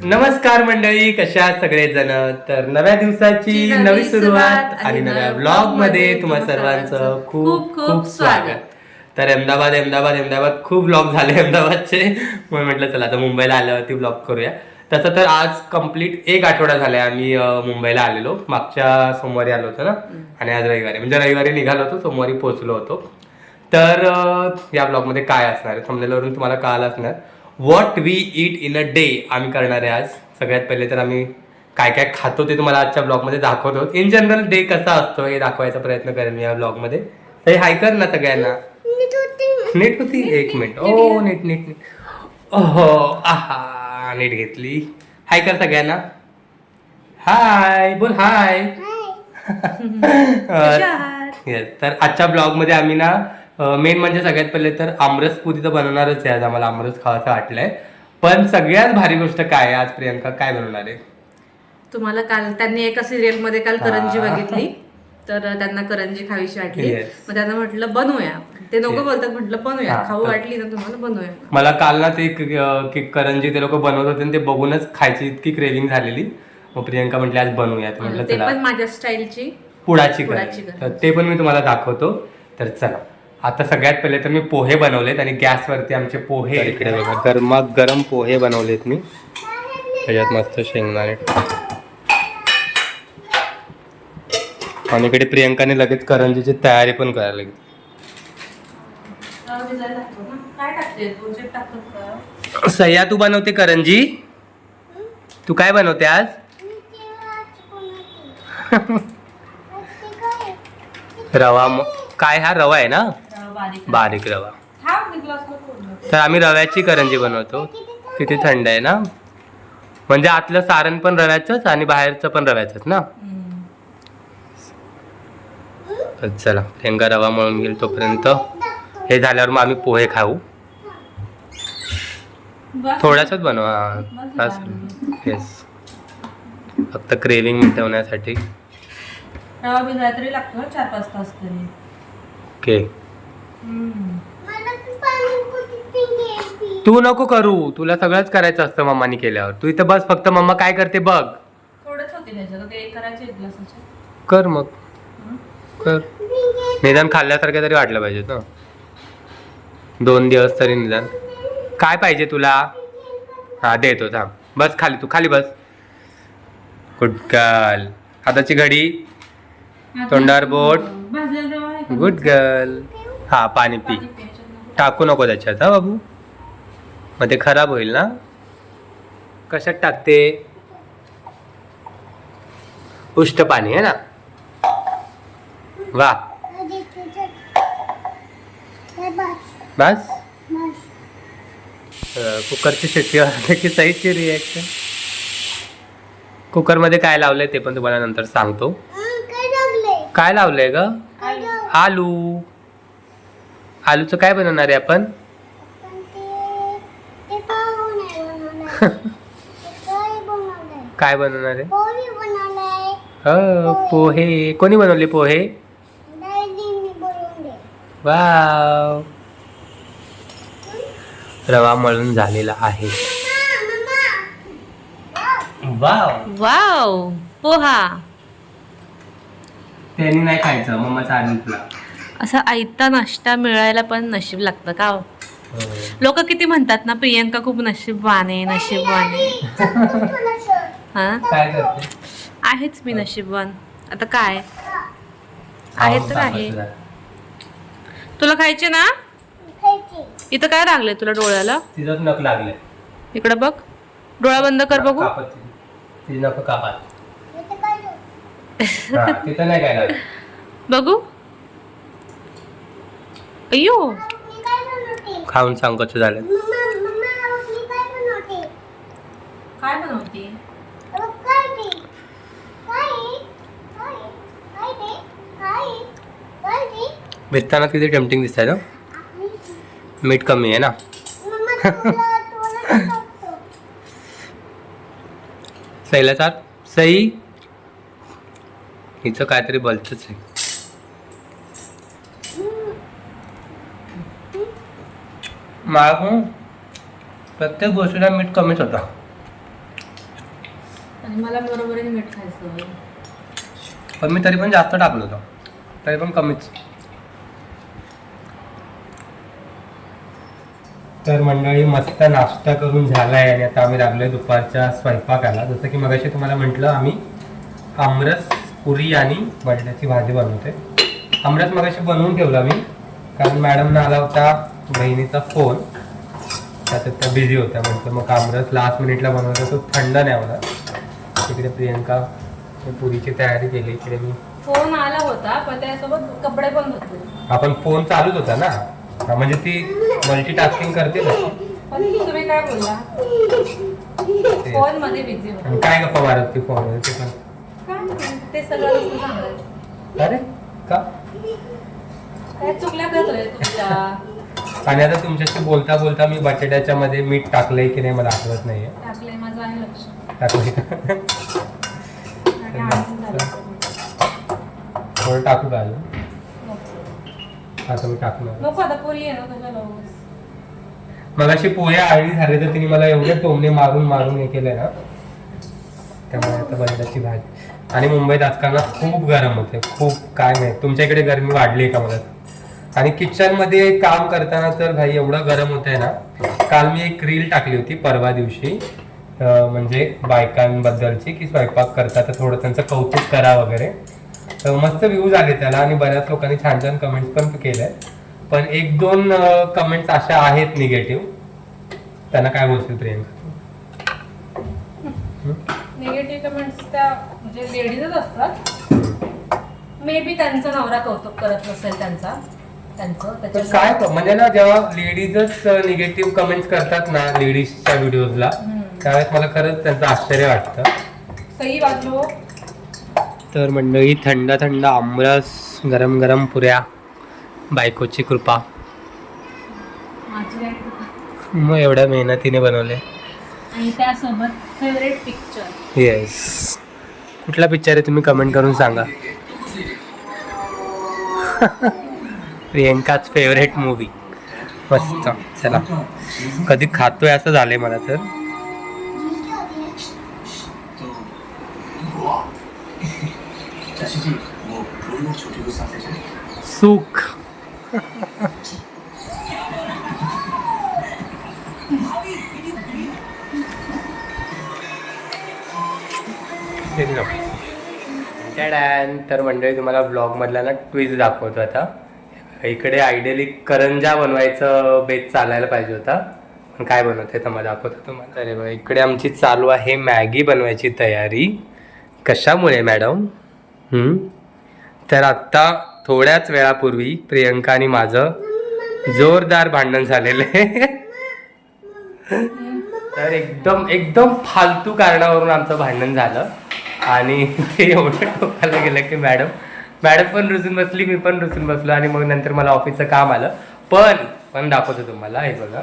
नमस्कार मंडळी, कशा आहात सगळेजण. तर नव्या दिवसाची नवी सुरुवात आणि नव्या ब्लॉग मध्ये तुम्हा सर्वांचं खूप खूप स्वागत. तर अहमदाबाद अहमदाबाद अहमदाबाद खूप ब्लॉग झाले अहमदाबादचे, म्हणून म्हटलं चला आता मुंबईला आल्यावरती ब्लॉग करूया. तसं तर आज कंप्लीट 1 आठवडा झालाय आम्ही मुंबईला आलेलो. मागच्या सोमवारी आलो होतो ना, आणि आज रविवारी, म्हणजे रविवारी निघालो होतो, सोमवारी पोहोचलो होतो. तर या ब्लॉगमध्ये काय असणार आहे, थंबनेलवरून तुम्हाला कळालं असणार. What we eat in a day आम्ही करणार आहे आज. सगळ्यात पहिले तर आम्ही काय काय खातो ते तुम्हाला आजच्या ब्लॉगमध्ये दाखवतो. इन जनरल डे कसा असतो हे दाखवायचा प्रयत्न करेन मी या ब्लॉगमध्ये. तर हाय कर ना सगळ्यांना. नीट होती, 1 मिनिट. ओ नीट नीट नीट. ओहो आहा, नीट घेतली. हाय कर सगळ्यांना. हाय बोल. हाय. येस, तर आजच्या ब्लॉगमध्ये आम्ही ना मेन म्हणजे सगळ्यात पहिले तर आमरस पुरी तर बनवणारच आहे. आज आम्हाला आमरस खावायचं वाटलंय. पण सगळ्यात भारी गोष्ट काय आहे, आज प्रियंका काय बनवणार आहे? तुम्हाला काल त्यांनी एका सिरियल मध्ये काल करंजी बघितली, तर त्यांना करंजी खावीशी वाटली. मग त्यांना म्हटलं बनवूया. ते लोक बोलतात, म्हटलं बनवूया, खाऊ वाटली ना तुम्हाला बनवूया. मला काल ना ते करंजी ते लोक बनवत होते, ते बघूनच खायची इतकी क्रेविंग झालेली. मग प्रियंका म्हटली आज बनवूया. म्हटलं ते चला, पण माझ्या स्टाईलची पुडाची तर ते पण मी तुम्हाला दाखवतो. तर चला, आता सगळ्यात पहिले तर मी पोहे बनवलेत आणि गॅसवरती आमचे पोहे इकडे बघा, गरम पोहे बनवलेत मी. त्याच्यात मस्त शेंगदाणे, आणि इकडे प्रियंकाने लगेच करंजीची तयारी पण करायला लागली. सह्या, तू बनवते करंजी? तू काय बनवते आज? रवा. काय हा रवा आहे ना? बारीक रवा. तर आम्ही रव्याची करंजी बनवतो. किती थंड आहे ना, म्हणजे आतलं सारण पण रव्याचंच आणि बाहेरचं पण रव्याचंच ना. तर चला, प्रियंका रवा मळून घेईल तोपर्यंत. हे झाल्यावर मग आम्ही पोहे खाऊ. थोडासाच बनवा. येस, फक्त क्रेविंग मिटवण्यासाठी. रवा भिजायला तरी लागतो 4-5 तास तरी. ओके, तू नको करू, तुला सगळंच करायचं असतं मम्मानी केल्यावर. तू इथं बस, फक्त मम्मा काय करते बघ. थोडंच होते त्याच्यात, ते करायचे एक ग्लासाचे. कर मग, कर. निदान खाल्ल्यासारखं तरी वाटलं पाहिजे ना, 2 दिवस तरी निदान. काय पाहिजे तुला? हा देतो, थांब. बस खाली, तू खाली बस. Good girl. हाताची घडी, तोंडावर बोट. Good girl. हा, पाणी पी. टाकू नको त्याच्यात हा बाबू, मग ते खराब होईल ना. कशात टाकते? उष्ट पाणी आहे ना. वा, बस. कुकरची शिट्टी वाजली की सहीची रिॲक्शन. कुकरमध्ये काय लावलंय ते पण तुम्हाला नंतर सांगतो. काय लावलंय ग? आलू. आलूचं काय बनवणार आहे आपण? काय बनवणार आहे? पोहे. कोणी बनवले पोहे? वाव. रवा मळून झालेला आहे. Wow wow, poha. त्यांनी नाही खायचं, मम्माचा आणून तुला. असा आयता नाश्ता मिळायला पण नशीब लागतं का हो? लोक किती म्हणतात ना, प्रियंका खूप नशीबवान आहे, नशीबवान आहे. हा, काय करते? आहेच मी नशीबवान. आता काय आहे तर आहे. तुला खायचे ना? इथं काय लागलंय तुला डोळ्याला? तिथंच नख लागले. इकडं बघ, डोळा बंद कर बघू. तिची नख कापात. तिथं नाही काय लागलं बघू. अय्यो, खाऊन सांग कसं झालं. काय बनवते? भेटताना किती टेम्पटिंग दिसत आहे ना. मीठ कमी आहे ना. सईला चाल. सई, हिचं काहीतरी बोलतच आहे. प्रत्येक गोष्टीला मीठ कमीच होता. आणि मला बरोबरीने मीठ खायचं. पण मी तरी पण जास्त टाकलं होतं, तरी पण कमीच. तर मंडळी मस्त नाश्ता करून झाला आहे आणि आता आम्ही लागलोय दुपारच्या स्वयंपाकाला. जसं की मगाशी तुम्हाला म्हटलं, आम्ही आमरस, पुरी आणि बटाट्याची भाजी बनवते. आमरस मगाशी बनवून ठेवला मी, कारण मॅडमना आला होता बहिणीचा फोन, त्याच्यात त्या बिझी होत्या. म्हटलं मग आमरस लास्ट मिनिटला बनवला, तो थंड नाही होणार. तिकडे प्रियंका पुरीची तयारी केली, इकडे मी फोन आला होता पण त्यासोबत कपडे पण होते. आपण फोन चालूच होता ना, म्हणजे ती मल्टीटास्किंग करते ना. पण तुम्ही काय बोलला? फोन मध्ये बिझी होता. आणि काय गप्पा मारत ती फोन मध्ये? ते पण ते सगळं नुसतं सांगायचं. अरे का काय चुकल्या करतोय तुमच्या? आणि आता तुमच्याशी बोलता बोलता मी बटाट्याच्या मध्ये मीठ टाकलंय की नाही मला आठवत नाहीये. टाकलंय, माझं आहे लक्ष. टाकलंय थोडं टाकू का अजून? आता मी टाकणार. नको, आता पोरी आहे ना तुझ्या लवकर. मगाशी पोहे आळी झाले तर तिने मला एवढे टोमणे मारून मारून हे केलंय ना, त्यामुळे आता बटाट्याची भाजी. आणि मुंबईत आजकाल ना खूप गरम होते, खूप. काय माहिती तुमच्या इकडे गरमी वाढली आहे का मला. आणि किचन मध्ये काम करताना तर भाई एवढं गरम होत आहे ना. काल मी एक रील टाकली होती परवा दिवशी, म्हणजे बायकांबद्दलची, की स्वयंपाक करता तर थोडं त्यांचं कौतुक करा वगैरे. तर मस्त व्ह्यूज आले त्याला आणि बऱ्याच लोकांनी छान छान कमेंट्स पण केल्या. पण एक दोन कमेंट्स अशा आहेत निगेटिव्ह. त्यांना काय बोलतील प्रियंका? निगेटिव्ह कमेंट्स त्या म्हणजे लेडीजच असतात. मे बी त्यांचा नवरा कौतुक करत नसेल तर काय म्हणजे ना, जेव्हा लेडीजच निगेटिव्ह कमेंट्स करतात ना लेडीजच्या व्हिडिओजला, त्यावेळेस मला खरंच त्यांचं आश्चर्य वाटतं. सही वाजलो. तर मंडळी थंड थंड आमरस, गरम गरम पुऱ्या, बायकोची कृपा. मग एवढ्या मेहनतीने बनवले. आणि त्यासोबत फेवरेट पिक्चर. येस. कुठला पिक्चर आहे तुम्ही कमेंट करून सांगा. प्रियंकाच फेवरेट मूवी. मस्त. चला, कधी खातोय असं झालंय मला तर. सुख. तर मंडळी तुम्हाला ब्लॉग मधला ना ट्विस्ट दाखवतो आता. इकडे आयडियली करंजा बनवायचं बेत चालायला पाहिजे होता, पण काय बनवते तर मला दाखवतो तुम्हाला. अरे बघा, इकडे आमची चालू आहे मॅगी बनवायची तयारी. कशामुळे मॅडम? तर आत्ता थोड्याच वेळापूर्वी प्रियंका आणि माझं जोरदार भांडण झालेलं आहे. तर एकदम एकदम फालतू कारणावरून आमचं भांडण झालं आणि ते एवढं टोकाला गेलं की मॅडम पण रुसून बसली, मी पण रुसून बसलो. आणि मग नंतर मला ऑफिसचं काम आलं. पण दाखवतो तुम्हाला. हे बघा,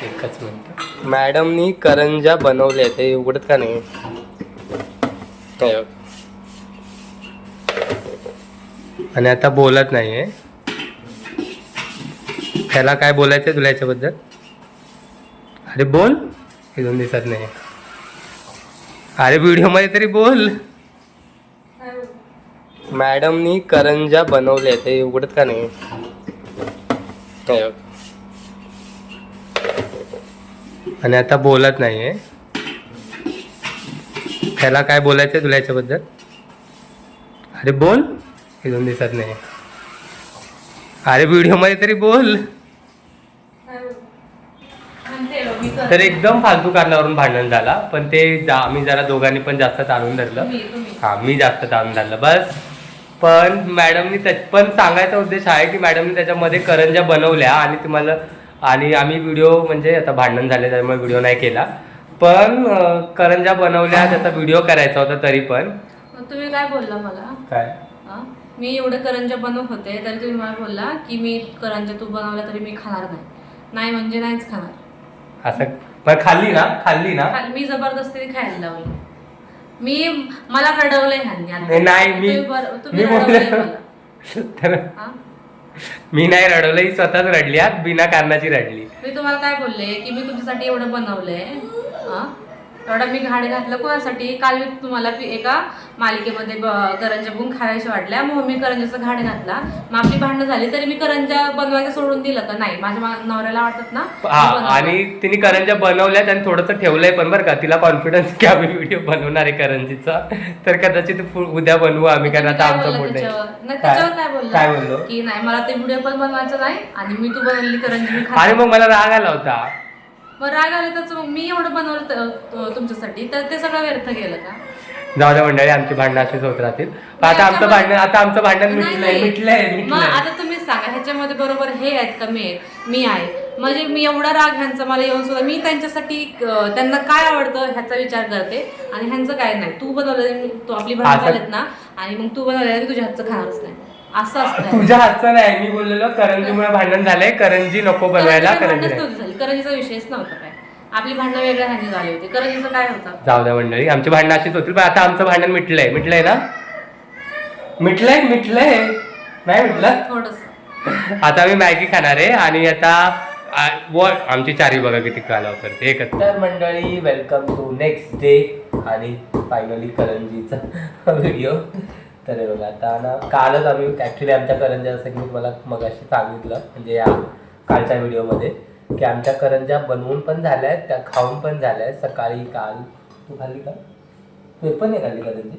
एकच मिनिट. मॅडमनी करंजा बनवले, ते उघडत का नाही? आणि आता बोलत नाहीये. त्याला काय बोलायचंय तुला याच्याबद्दल? अरे बोल. हे दोन दिसत नाही. अरे व्हिडिओ मध्ये तरी बोल. मॅडमनी करंजा बनवले, ते उघडत का नाही? आणि आता बोलत नाहीये. त्याला काय बोलायचंय तुला याच्याबद्दल? अरे बोल. हे दोन दिसत नाही. अरे व्हिडिओ मध्ये तरी बोल. तर एकदम फालतू कारणावरून भांडण झाला. पण ते आम्ही जरा दोघांनी पण जास्त ताणून धरलं. मी जास्त ताणून धरलं बस. पण मॅडमनी पण सांगायचा उद्देश आहे की मॅडमनी त्याच्यामध्ये करंजा बनवल्या आणि तुम्हाला, आणि आम्ही व्हिडिओ म्हणजे आता भांडण झाले त्यामुळे व्हिडिओ नाही केला. पण करंजा बनवल्या, त्याचा व्हिडिओ करायचा होता. तरी पण तुम्ही काय बोलला मला? काय? मी एवढे करंजा बनवत होते तरी तुम्ही मला बोलला की मी करंजा तू बनवला तरी मी खाणार नाही म्हणजे नाहीच खाणार असं. पण खाल्ली ना. मी जबरदस्तीने खायला लावली. मला रडवलंय ह्यांनी. नाही मी नाही रडवलं, ही स्वतःच रडली. बिना कारणाची रडली. मी तुम्हाला काय बोलले की मी तुमच्यासाठी एवढं बनवलंय एवढा मी घाण घातलं कोणासाठी. काल मी तुम्हाला एका मालिकेमध्ये करंज्या बघून खायच्या वाटल्या, मग मी करंज्याचा घाण घातला. मग आपली भांडणं झाली तरी मी करंज्या बनवायला सोडून दिलं का नाही, माझ्या नवऱ्याला वाटत ना. आणि तिने करंज्या बनवल्यात आणि थोडंसं ठेवलंय पण बरं का, तिला कॉन्फिडन्स की आम्ही व्हिडिओ बनवणार आहे करंजीचा, तर कदाचित उद्या बनवू आम्ही, कारण आता आमचं मोठं त्याच्यावर काय बोललो की नाही मला ते व्हिडिओ पण बनवायचं नाही आणि मी तू बनवली करंजी आणि मग मला राग आला होता. मग राग आले तर मग मी एवढं बनवलं तुमच्यासाठी, तर ते सगळं व्यर्थ गेलं का? जाऊ द्या मंडळी, आमची भांडणं अशीच होत राहतील. आता आमचं भांडण मिटलंय. मग आता तुम्ही सांगा ह्याच्यामध्ये बरोबर हे आहेत का मी आहे, म्हणजे मी एवढा राग ह्यांचा मला येऊन सुद्धा मी त्यांच्यासाठी त्यांना काय आवडतं ह्याचा विचार करते आणि ह्यांचं काय नाही. तू बनवलं, तू आपली भांडण झालेत ना आणि मग तू बनवलं तुझ्या हातचं खाणारच नाही, असं असतं. तुझ्या हातचं नाही, मी बोललेलो करंजीमुळे भांडण झालंय, करंजी नको बनवायला. करंजीचा विषयच नव्हता काय, आपली भांडणं वेगळ्या ह्याची झाली होती, करंजीचं काय होतं. जाऊ द्या मंडळी, आमची भांडणं अशीच होतील. पण आता आमचं भांडण मिटलंय ना, मिटलंय नाही मिटलं थोडस. आता आम्ही मॅगी खाणार आहे आणि आता आमची चारी बघा किती कालाव करते एकच. तर मंडळी, वेलकम टू नेक्स्ट डे आणि फायनली करंजीचा व्हिडिओ. तर बघा आता ना, कालच आम्ही ॲक्च्युली आमच्या करंज्या, जसं की मी तुम्हाला मगाशी सांगितलं म्हणजे या कालच्या व्हिडिओमध्ये, की आमच्या करंज्या बनवून पण झाल्या आहेत, त्या खाऊन पण झाल्या आहेत. सकाळी काल तू खाल्ली का? तू पण नाही खाल्ली करंजी?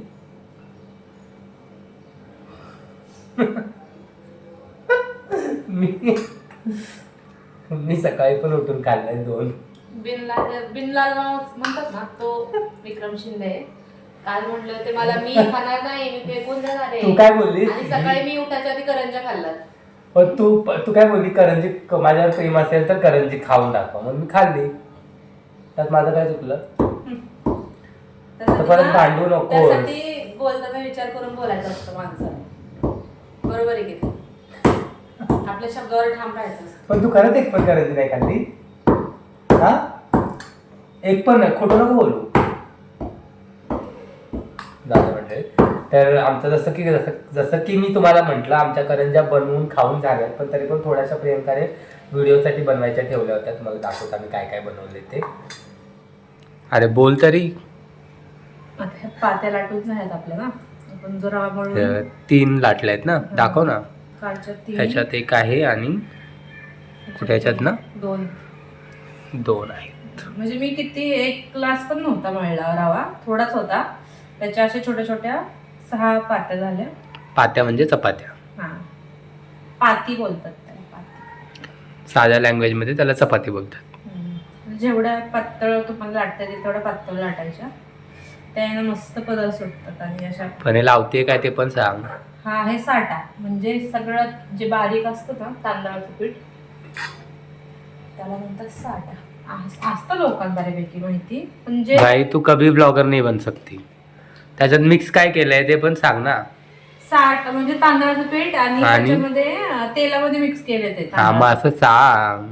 मी सकाळी पण उठून काढलाय 2. बिनलाल म्हणतात ना, तो विक्रम शिंदे काल म्हटलं ते मला मी खाणार नाही, मी फेकून देणार आहे. तू काय बोलली? आणि सकाळी मी उठायच्या आधी करंज्या खाल्ल्यात. पण तू काय बोलली, करंजी माझ्यावर प्रेम असेल तर करंजी खाऊन दाखवा, मग मी खाल्ली. त्यात माझं काय चुकलं? परत भांडू नको. त्यासाठी बोलताना विचार करून बोलायचं असतं माणसाने, बरोबर आहे की आपल्या शब्दावर ठाम राहायचं असतं. पण तू खरंच एक पण करंजी नाही खाल्ली? हा, एक पण नाही, खोटं नको बोलू. झालं म्हणजे तर आमचं जसं की मी तुम्हाला म्हटलं, आमच्या करंज्या बनवून खाऊन झाल्यात, पण तरी पण थोड्याशा प्रियंकाने व्हिडिओसाठी बनवायच्या ठेवल्या होत्या. तुम्हाला दाखवता मी काय काय बनवले ते. अरे बोल तरी. पात्या लाटून आहेत आपल्या ना, आपण जर रवा मळून 3 लाटल्या आहेत ना, दाखव ना. ह्याच्यात एक आहे आणि कुठे ह्याच्यात ना 2 आहेत. म्हणजे मी किती 1 ग्लास पण नव्हता मळला रवा, थोडाच होता. त्याच्या अशा छोट्या छोट्या 6 पात्या झाल्या. पात्या म्हणजे चपात्या. हा, पाती बोलतात त्याला, पाती. साध्या लँग्वेज मध्ये त्याला चपाती बोलतात. जेवढ्या पातळ तुम्हाला लाटता येईल तेवढ्या पातळ लाटायच्या, त्याने मस्त पदार्थ सुटतात. आणि अशा पण हे लावते काय ते पण सांग. हा, हे साठा म्हणजे सगळं जे बारीक असतं ना तांदळाचं पीठ, त्याला म्हणतात साठा. असतं लोकांना बऱ्यापैकी माहिती. म्हणजे भाई तू कभी ब्लॉगर नाही बन सकती. त्याच्यात मिक्स काय केलंय ते पण सांग ना. साठ म्हणजे तांदळाचं पीठ आणि त्याच्यामध्ये तेलामध्ये मिक्स केले ते. हा, मग असं सांग.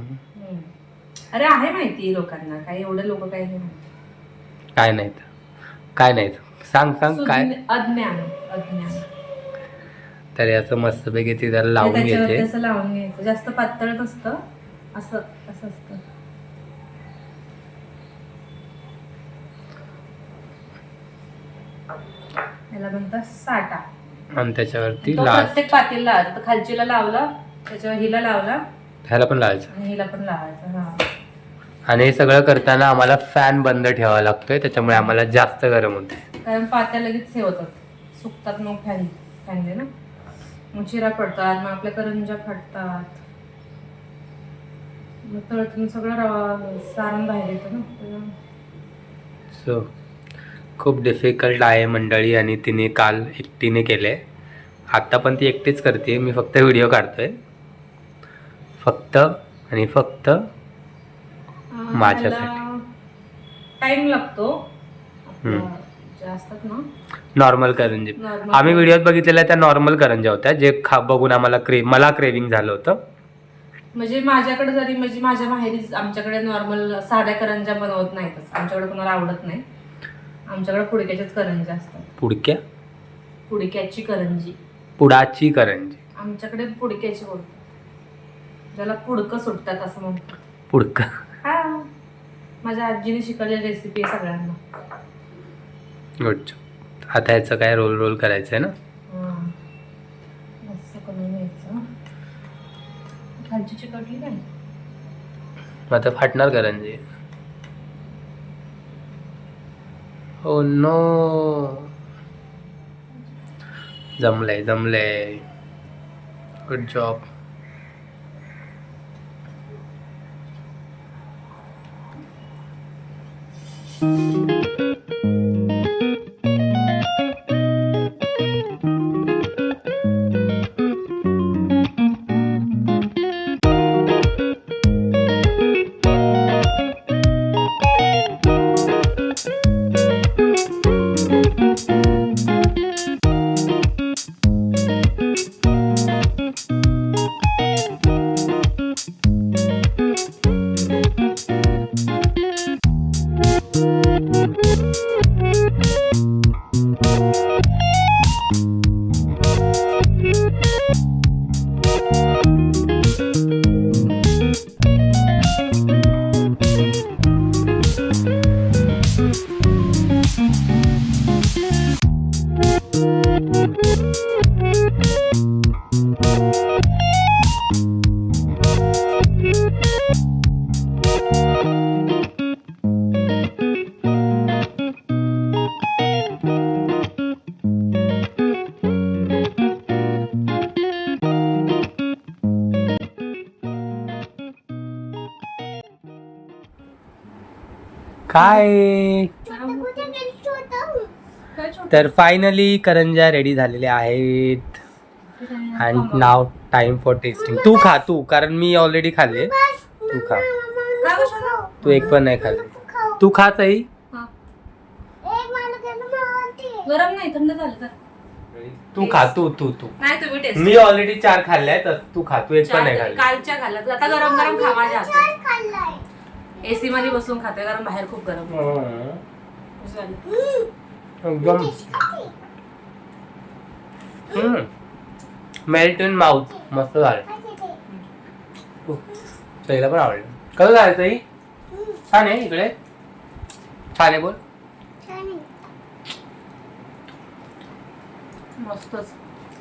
अरे आहे माहिती लोकांना, काही एवढं लोक काही नाही माहिती. काय नाही सांग काय. अज्ञान. तर याचं मस्तपैकी ती त्याला लावून घेते. असं लावून घ्यायचं, जास्त पातळ नसतं, असं असतं. याला म्हणतात साठा. आणि त्याच्यावरती प्रत्येक पातेला लावायचं. खालचीला लावला, त्याच्यावर हिला लावला, ह्याला पण लावायचं आणि हिला पण लावायचं. हा, आणि हे सगळं करताना आम्हाला फॅन बंद ठेवावा लागतोय, त्याच्यामुळे आम्हाला जास्त गरम होते. कारण पात्या लगेच हे होतात, सुकतात. मग फॅन दे ना, मग चिरा पडतात, मग आपल्या करंज्या फाटतात, मग तळतून सगळं रवा सारण बाहेर येतं ना. सो खूप डिफिकल्ट आहे मंडळी, आणि तिने काल एकटीने केले. आत्ता पण ती एकटीच करते, मी फक्त व्हिडिओ काढतोय, फक्त माझ्यासाठी. टाइम लागतो असतात ना नॉर्मल करंजी. आम्ही व्हिडिओत बघितलेल्या त्या नॉर्मल करंज्या होत्या, जे बघून आम्हाला मला क्रेविंग झालं होतं. म्हणजे माझ्याकडे जरी म्हणजे माझ्या माहेरी आमच्याकडे नॉर्मल साध्या करंज्या बनवत नाहीतच, आमच्याकडे कोणाला आवडत नाही. आमच्याकडे पुडक्याच्याच करंज्या असतात. पुडक्याची करंजी, पुडाची करंजी. आमच्याकडे पुडक्याची बोलतात, ज्याला पुडकं सुटतात असं म्हणतात. पुडकं. हा, माझ्या आजीने शिकवलेली रेसिपी आहे सगळ्यांना. गुड. आता ह्याचं काय रोल रोल करायचं आहे ना. मस्त करून घ्यायचं. खालची चिकटली नाही. आता फाटणार करंजी. Oh no. जमलंय जमलंय. Good job. काय तर फायनली करंज्या रेडी झालेल्या आहेत. And now time for testing. तू खा तू, कारण मी ऑलरेडी खाल्ले. तू खा. तू एक पण नाही खाल्ले. तू खा ताई. गरम नाही, थंड झालं तर. तू खा. तू तू तू नाही तुम्ही टेस्ट. मी ऑलरेडी 4 खाल्ले आहेत. तू खा. तू एक पण नाही खाल्ले. कालच्या खाल्ल्या. आता गरम गरम खा माझ्या हातात. एसी मध्ये बसून खाते कारण बाहेर खूप गरम आहे. एकदम मेल्ट इन माउथ. मस्त झालं. ताईला पण आवडलं. कसं झालं ताई? छान आहे. इकडे छान आहे. बोल. मस्तच.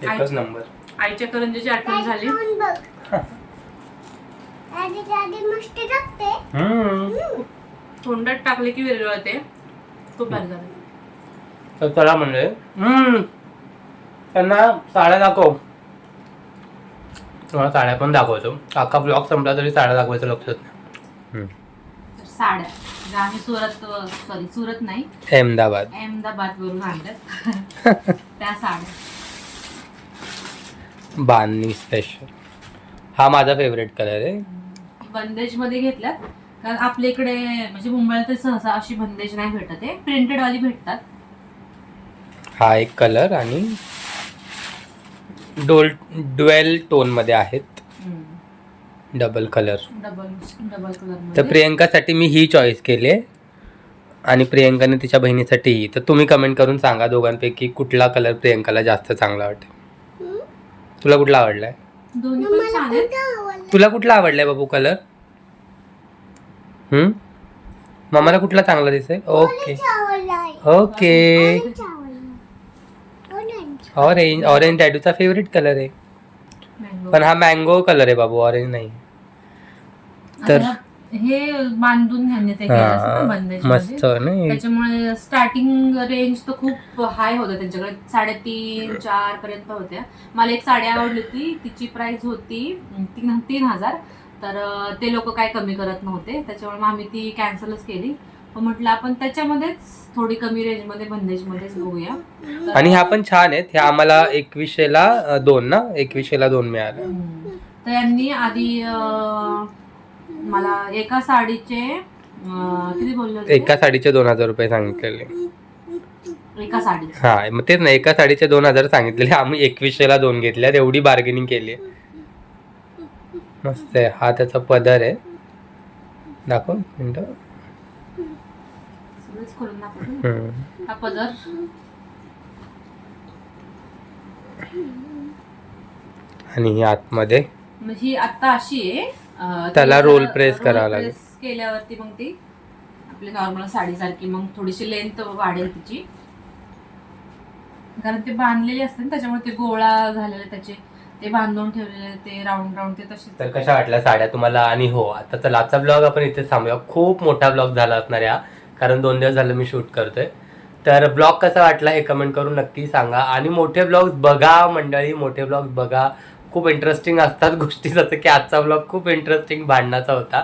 एकच नंबर. आईच्या करंजीची आठवण झाली. तोंडात टाकले की वेगळं होते. खूप भारी झालं. तर चला म्हणजे त्यांना साड्या दाखव. तुम्हाला साड्या पण दाखवतो. अख्खा ब्लॉग संपला तरी साड्या दाखवायचं लक्षात नाही. साड्या आम्ही सुरत नाही, अहमदाबाद वरून आणल्यात. त्या साड्या बांधणी स्पेशल. हा माझा फेवरेट कलर आहे. बंदेज मध्ये घेतल्यात कारण आपल्या इकडे म्हणजे मुंबईला तर सहसा अशी बंदेज नाही भेटत आहे. प्रिंटेड वाली भेटतात. हा एक कलर आणि ड्वेल टोन मध्ये आहेत. Double colour. तर प्रियंकासाठी मी ही चॉईस केली आहे आणि प्रियंकाने तिच्या बहिणीसाठी ही. तर तुम्ही कमेंट करून सांगा दोघांपैकी कुठला कलर प्रियंकाला जास्त चांगला वाटेल. तुला कुठला आवडलाय? दोन्ही पण छान आहेत. तुला कुठला आवडलाय बाबू कलर? मामाला कुठला चांगला दिसेल? Okay okay. ऑरेंज डॅडूचा फेवरेट कलर आहे. पण हा मँगो कलर आहे बाबू, ऑरेंज नाही. तर हे बांधून घ्याने ते बंदेज मस्त नाही. त्याच्यामुळे स्टार्टिंग रेंज तर खूप हाय होतं त्यांच्याकडे. 3,500-4,000 पर्यंत होत्या. मला एक साडी आवडली होती. तिची प्राइस होती 3,000. तर ते लोक काय कमी करत नव्हते. त्याच्यामुळे मग आम्ही ती कॅन्सलच केली. म्हटलं आपण त्याच्यामध्येच थोडी कमी रेंज मध्ये बंदेज मध्येच बघूया. आणि ह्या पण छान आहेत. ह्या आम्हाला 2100ला 2 ना, 2100ला 2 मिळाल्या. तर यांनी आधी मला एका साडीचे किती बोलले होते? एका साडीचे 2,000 रुपये सांगितलेले. एका साडी. हा मग तेच ना, एका साडीचे 2,000 सांगितलेले. आम्ही 2100ला 2 घेतल्या. एवढी बार्गेनिंग केली. मस्त आहे. हा त्याचा पदर आहे. दाखव मिनिट. खोलून दाखवतो. हा पदर. आणि ही आतमध्ये ही आता अशी आहे. त्याला रोल प्रेस करावं लागेल. केल्यावरती मग ती आपली नॉर्मल साडीसारखी, मग थोडीशी लेंथ वाढेल तिची, कारण ते बांधलेले असते ना त्याच्यामुळे ते गोळा झालेले त्याचे ते बांधून ठेवलेले ते राऊंड राऊंड ते तसे. तर कशा वाटल्या साड्या तुम्हाला? आणि हो, आता तर आजचा ब्लॉग आपण इथेच थांबूया. खूप मोठा ब्लॉग झाला असणार या, कारण 2 दिवस झालं मी शूट करतोय. तर ब्लॉग कसा वाटला हे कमेंट करून नक्की सांगा. आणि मोठे ब्लॉग्स बघा मंडळी, मोठे ब्लॉग्स बघा, खूप इंटरेस्टिंग असतात गोष्टी. जसं की आजचा ब्लॉग खूप इंटरेस्टिंग भांडणाचा होता.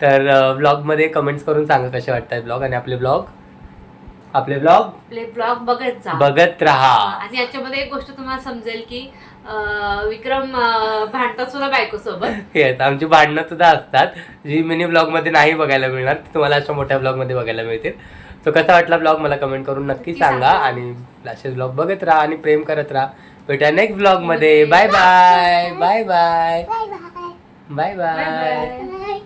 तर ब्लॉगमध्ये कमेंट्स करून सांगा कसे वाटतात ब्लॉग. आणि आपले ब्लॉग बघत राहा. आणि याच्यामध्ये एक गोष्ट तुम्हाला समजेल की विक्रम भांडतात सुद्धा बायको सोबत. येस, आमची भांडणं सुद्धा असतात, जी मिनी ब्लॉग मध्ये नाही बघायला मिळणार, ती तुम्हाला अशा मोठ्या ब्लॉग मध्ये बघायला मिळतील. तो कसा वाटला ब्लॉग मला कमेंट करून नक्की सांगा. आणि असेच ब्लॉग बघत राहा आणि प्रेम करत राहा. भेटूया नेक्स्ट ब्लॉग मध्ये. Bye bye bye bye bye bye.